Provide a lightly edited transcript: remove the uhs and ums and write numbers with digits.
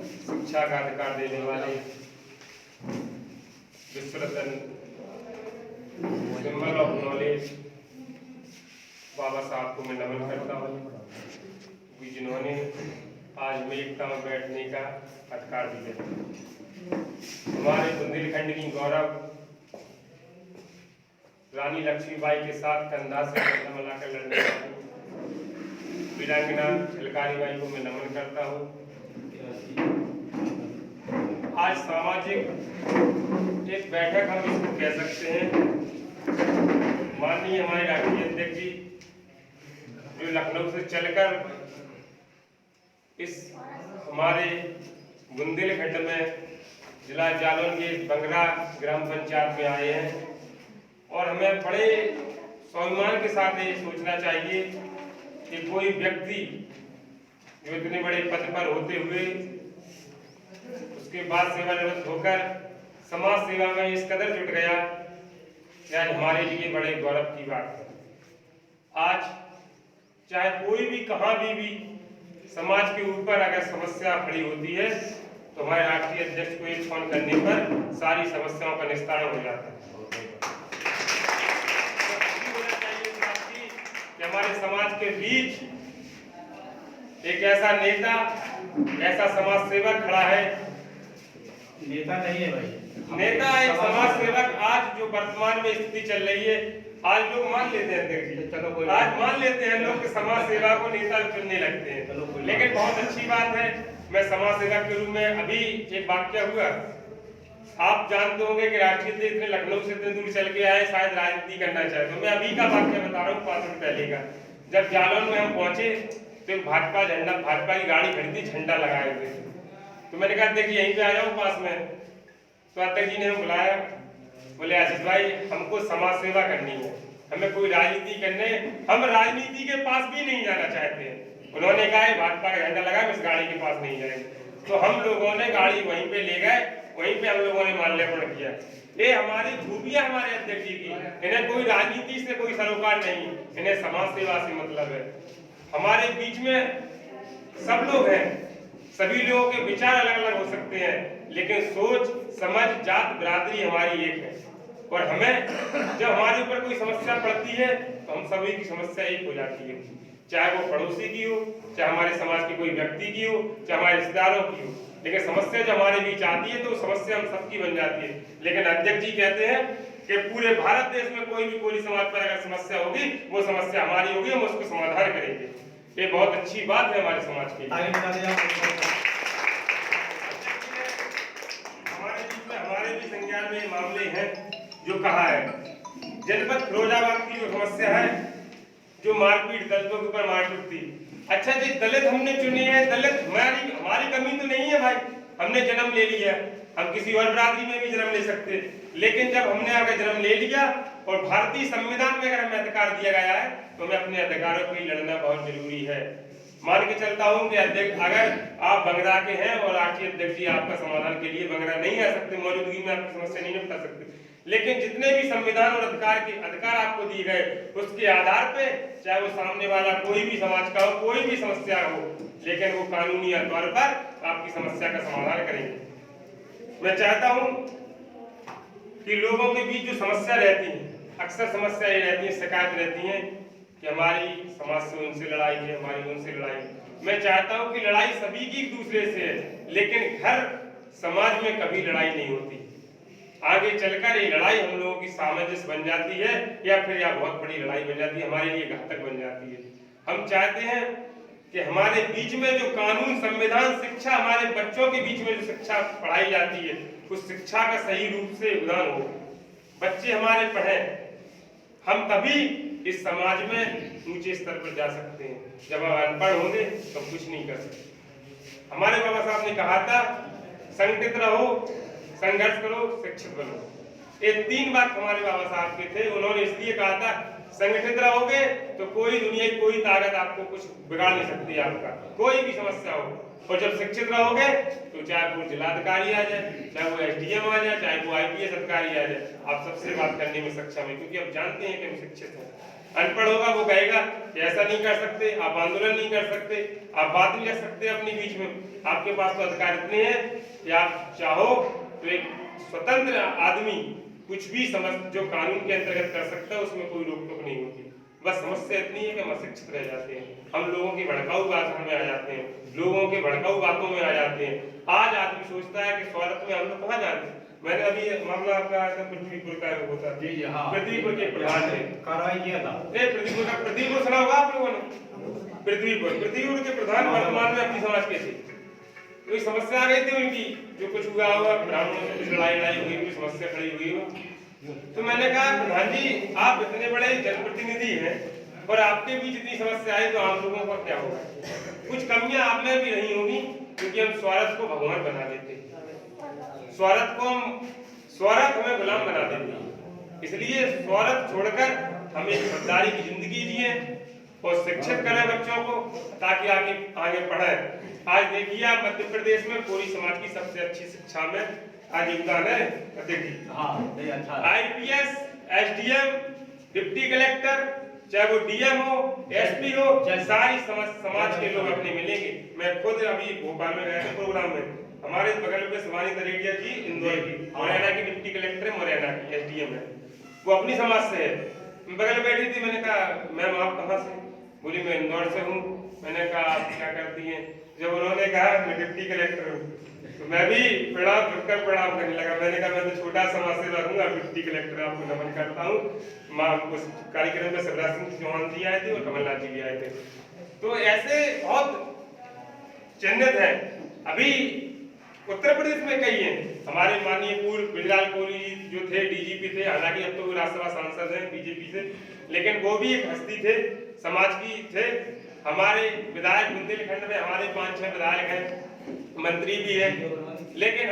शिक्षा का अधिकार देने वाले विश्वरत्न सिंबल ऑफ नॉलेज बाबा साहब को मैं नमन करता हूँ कि जिन्होंने आज में एकता में बैठने का अधिकार दिया। हमारे बुंदेलखंड की गौरव रानी लक्ष्मीबाई के साथ कंधा से कंधा मिलाकर लड़ने वाली वीरांगना झलकारी बाई को मैं नमन करता हूँ। आज सामाजिक एक बैठक हम इसको कह सकते हैं। माननीय हमारे राष्ट्रीय अध्यक्ष जी जो लखनऊ से चलकर इस हमारे बुंदेलखंड में जिला जालौन के बंगरा ग्राम पंचायत में आए हैं और हमें बड़े स्वाभिमान के साथ ये सोचना चाहिए कि कोई व्यक्ति जो इतने बड़े पद पर होते हुए उसके बाद सेवानिवृत्त होकर समाज सेवा में इस कदर जुट गया, यह हमारे लिए बड़े गौरव की बात है। आज चाहे कोई भी कहां भी समाज के ऊपर अगर समस्या खड़ी होती है तो हमारे राष्ट्रीय अध्यक्ष को एक फोन करने पर सारी समस्याओं का निस्तारण हो जाता है। कि हमारे समाज के बीच एक ऐसा नेता, ऐसा समाज सेवक खड़ा है। नेता नहीं है भाई, नेता एक समाज सेवक। आज जो वर्तमान में स्थिति चल रही है, आज लोग मान लेते हैं अध्यक्ष जी, चलो आज मान लेते हैं लोग कि समाज सेवा को नेता चुनने लगते हैं। लेकिन बहुत अच्छी बात है, मैं समाज सेवक के रूप में अभी एक वाक्य हुआ, आप जानते होंगे कि राष्ट्रीय अध्यक्ष ने लखनऊ से इतने दूर चल के आए, शायद राजनीति करना चाहते हो। मैं अभी का वाक्य बता रहा हूँ 5 मिनट पहले का। जब जालौन में हम पहुंचे तो भाजपा की गाड़ी खड़ी थी, झंडा लगाए हुए थे। तो मैंने कहा देखिए यहीं पे आ जाओ पास में। तो अध्यक्ष जी ने हम बुलाया, बोले आशीष भाई हमको समाज सेवा करनी है, हमें कोई राजनीति करने, हम राजनीति के पास भी नहीं जाना चाहते हैं। उन्होंने कहा भाजपा का झंडा लगा, इस गाड़ी के पास नहीं जाएंगे। तो हम लोगों ने गाड़ी वहीं पे ले गए, वहीं पे हम लोगों ने माल्यार्पण किया। ये हमारी खूबियां हमारे अध्यक्ष जी की, इन्हें कोई राजनीति से कोई सरोकार नहीं, इन्हें समाज सेवा से मतलब है। हमारे बीच में सब लोग हैं, सभी लोगों के विचार अलग अलग हो सकते हैं, लेकिन सोच समझ जात बिरादरी हमारी एक है। और हमें जब हमारे ऊपर कोई समस्या पड़ती है तो हम सभी की समस्या एक हो जाती है, चाहे वो पड़ोसी की हो, चाहे हमारे समाज के कोई व्यक्ति की हो, चाहे हमारे रिश्तेदारों की हो। लेकिन समस्या जब हमारे बीच आती है तो समस्या हम सबकी बन जाती है। लेकिन अध्यक्ष जी कहते हैं कि पूरे भारत देश में कोई भी कोई समाज पर अगर समस्या होगी, वो समस्या हमारी होगी, हम उसको समाधान करेंगे। ये बहुत अच्छी बात है हमारे समाज के लिए। हमारे बीच में हमारे भी संज्ञान में मामले हैं जो कहा है। जनपद फिरोजाबाद की जो समस्या है, जो मारपीट, दलितों के ऊपर मारपीट थी। अच्छा जी, दलित हमने चुने हैं, दलित हमारी कमी तो नहीं है भाई, हमने जन्म ले लिया, हम किसी और बिरादरी में भी जन्म ले सकते। लेकिन जब हमने अगर जन्म ले लिया और भारतीय संविधान में अगर हमें अधिकार दिया गया है तो हमें अपने अधिकारों के लिए लड़ना बहुत जरूरी है। मान के चलता हूं कि अध्यक्ष अगर आप बंगरा के हैं और राष्ट्रीय अध्यक्ष जी आपका समाधान के लिए बंगरा नहीं आ सकते, मौजूदगी में आपकी समस्या नहीं निपटा सकते, लेकिन जितने भी संविधान और अधिकार आपको दिए गए उसके आधार पे, चाहे वो सामने वाला कोई भी समाज का हो, कोई भी समस्या हो, लेकिन वो कानूनी तौर पर आपकी समस्या का समाधान करेंगे। मैं चाहता हूं कि लोगों के बीच जो समस्या रहती है, अक्सर समस्या ये रहती है, शिकायत रहती है कि हमारी समाज से उनसे लड़ाई है, हमारी उनसे लड़ाई है। मैं चाहता हूं कि लड़ाई सभी की एक दूसरे से है, लेकिन घर समाज में कभी लड़ाई नहीं होती। आगे चलकर ये लड़ाई हम लोगों की सामंजस्य बन जाती है या फिर यह बहुत बड़ी लड़ाई बन जाती है, हमारे लिए घातक बन जाती है। हम चाहते हैं कि हमारे बीच में जो कानून, संविधान, शिक्षा, हमारे बच्चों के बीच में जो शिक्षा पढ़ाई जाती है उस शिक्षा का सही रूप से योगदान हो, बच्चे हमारे पढ़ें, हम तभी इस समाज में ऊंचे स्तर पर जा सकते हैं। जब हम अनपढ़ होंगे तो कुछ नहीं कर सकते। हमारे बाबा साहब ने कहा था संगठित रहो, संघर्ष करो, शिक्षित बनो। ये 3 बात हमारे बाबा साहब के थे। उन्होंने इसलिए कहा था संगठित रहोगे तो कोई दुनिया की कोई ताकत आपको कुछ बिगाड़ नहीं सकती, आपका कोई भी समस्या हो। और जब शिक्षित रहोगे तो चाहे वो जिलाधिकारी आ जाए, चाहे वो SDM आ जाए, चाहे वो IPS अधिकारी आ जाए, आप सबसे बात करने में सक्षम है, क्योंकि आप जानते हैं कि हम शिक्षित हैं। अनपढ़ होगा वो कहेगा कि ऐसा नहीं कर सकते, आप आंदोलन नहीं कर सकते, आप बात नहीं कर सकते अपनी बीच में। आपके पास तो अधिकार इतने हैं कि आप चाहो तो एक स्वतंत्र आदमी कुछ भी समझ जो कानून के अंतर्गत कर सकता है, उसमें कोई रोक टोक नहीं होती। बस समस्या इतनी है कि हम अशिक्षित रह जाते हैं, हम लोगों की भड़काऊ बातों में आ जाते हैं, लोगों के भड़काऊ बातों में आ जाते हैं। आज आदमी सोचता है कि स्वार्थ में हम लोग कहाँ जाते हैं। मैंने अभी मामला आपका आया था पृथ्वीपुर का होता, जी जी हाँ, पृथ्वीपुर के प्रधान ने कार्रवाई किया था। पृथ्वीपुर सुना होगा आप लोगों ने। पृथ्वीपुर के प्रधान वर्तमान में अपनी समाज के थे। कोई समस्या आ गई थी उनकी, जो कुछ हुआ होगा, ब्राह्मणों से कुछ लड़ाई हुई, कोई समस्या खड़ी हुई हो। तो मैंने कहा प्रधान जी, आप इतने बड़े जनप्रतिनिधि हैं और आपके बीच इतनी समस्या आई तो आम लोगों का क्या होगा। कुछ कमियां आप में भी रही होंगी, क्योंकि हम स्वार्थ को भगवान बना देते, स्वार्थ हमें गुलाम बना देते। इसलिए स्वार्थ छोड़कर हम एक समझदारी की जिंदगी जिए और शिक्षित करें बच्चों को, ताकि आगे पढ़ें। आज देखिए आप मध्य प्रदेश में पूरी समाज की सबसे अच्छी शिक्षा में आज योगदान है। देखिए IPS, SDM, डिप्टी कलेक्टर, चाहे वो DM हो, SP हो, सारी समाज के लोग अपने मिलेंगे। मैं खुद अभी भोपाल में गया था प्रोग्राम में, हमारे बगल में शिवानी तरेडिया जी इंदौर की, मुरैना की डिप्टी कलेक्टर है, मुरैना की SDM है, वो अपनी समाज से है। बगल बैठी थी, मैंने कहा मैम आप कहाँ से? बोली मैं इंदौर से हूँ। मैंने कहा आप क्या करती हैं? जब उन्होंने कहा मैं डिप्टी कलेक्टर हूँ, तो मैं भी प्रणाम करने लगा। मैंने कहा मैं तो छोटा समाज सेवक हूँ, अब डिप्टी कलेक्टर आपको नमन करता हूँ। उस कार्यक्रम में शिवराज सिंह चौहान जी आए थे और कमलनाथ जी भी आए थे। तो ऐसे बहुत चिन्हित है। अभी उत्तर प्रदेश में कई हैं, हमारे माननीय पूर्व ब्रिजलाल कोहली जो थे DGP थे, हालांकि अब तो वो राज्यसभा सांसद हैं BJP से, लेकिन वो भी एक हस्ती थे, समाज की थे। हमारे विधायक बुंदेलखंड में हमारे 5-6 विधायक हैं, मंत्री भी हैं, लेकिन